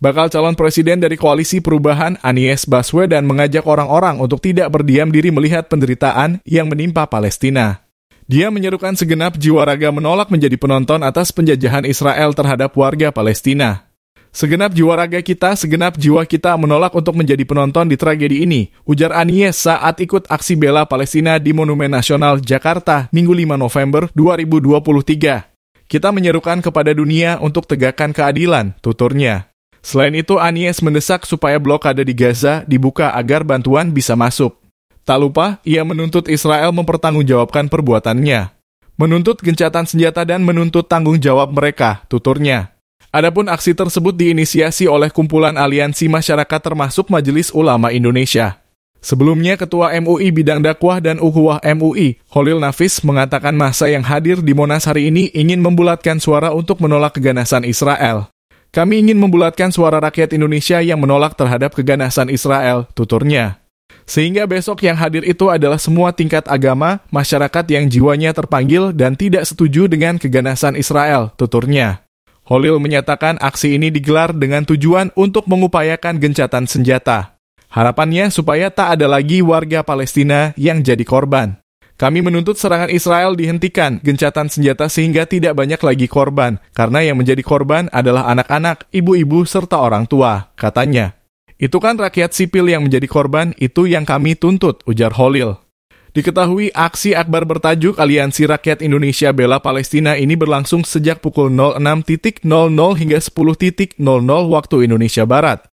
Bakal calon presiden dari Koalisi Perubahan, Anies Baswedan, mengajak orang-orang untuk tidak berdiam diri melihat penderitaan yang menimpa Palestina. Dia menyerukan segenap jiwa raga menolak menjadi penonton atas penjajahan Israel terhadap warga Palestina. Segenap jiwa raga kita, segenap jiwa kita menolak untuk menjadi penonton di tragedi ini, ujar Anies saat ikut aksi bela Palestina di Monumen Nasional Jakarta, Minggu 5 November 2023. Kita menyerukan kepada dunia untuk tegakkan keadilan, tuturnya. Selain itu, Anies mendesak supaya blokade di Gaza dibuka agar bantuan bisa masuk. Tak lupa, ia menuntut Israel mempertanggungjawabkan perbuatannya. Menuntut gencatan senjata dan menuntut tanggung jawab mereka, tuturnya. Adapun aksi tersebut diinisiasi oleh kumpulan aliansi masyarakat termasuk Majelis Ulama Indonesia. Sebelumnya, Ketua MUI Bidang Dakwah dan Ukhuwah MUI, Khalil Nafis, mengatakan massa yang hadir di Monas hari ini ingin membulatkan suara untuk menolak keganasan Israel. Kami ingin membulatkan suara rakyat Indonesia yang menolak terhadap keganasan Israel, tuturnya. Sehingga besok yang hadir itu adalah semua tingkat agama, masyarakat yang jiwanya terpanggil dan tidak setuju dengan keganasan Israel, tuturnya. Khalil menyatakan aksi ini digelar dengan tujuan untuk mengupayakan gencatan senjata. Harapannya supaya tak ada lagi warga Palestina yang jadi korban. Kami menuntut serangan Israel dihentikan, gencatan senjata sehingga tidak banyak lagi korban, karena yang menjadi korban adalah anak-anak, ibu-ibu, serta orang tua, katanya. Itu kan rakyat sipil yang menjadi korban, itu yang kami tuntut, ujar Khalil. Diketahui aksi akbar bertajuk Aliansi Rakyat Indonesia Bela Palestina ini berlangsung sejak pukul 06.00 hingga 10.00 waktu Indonesia Barat.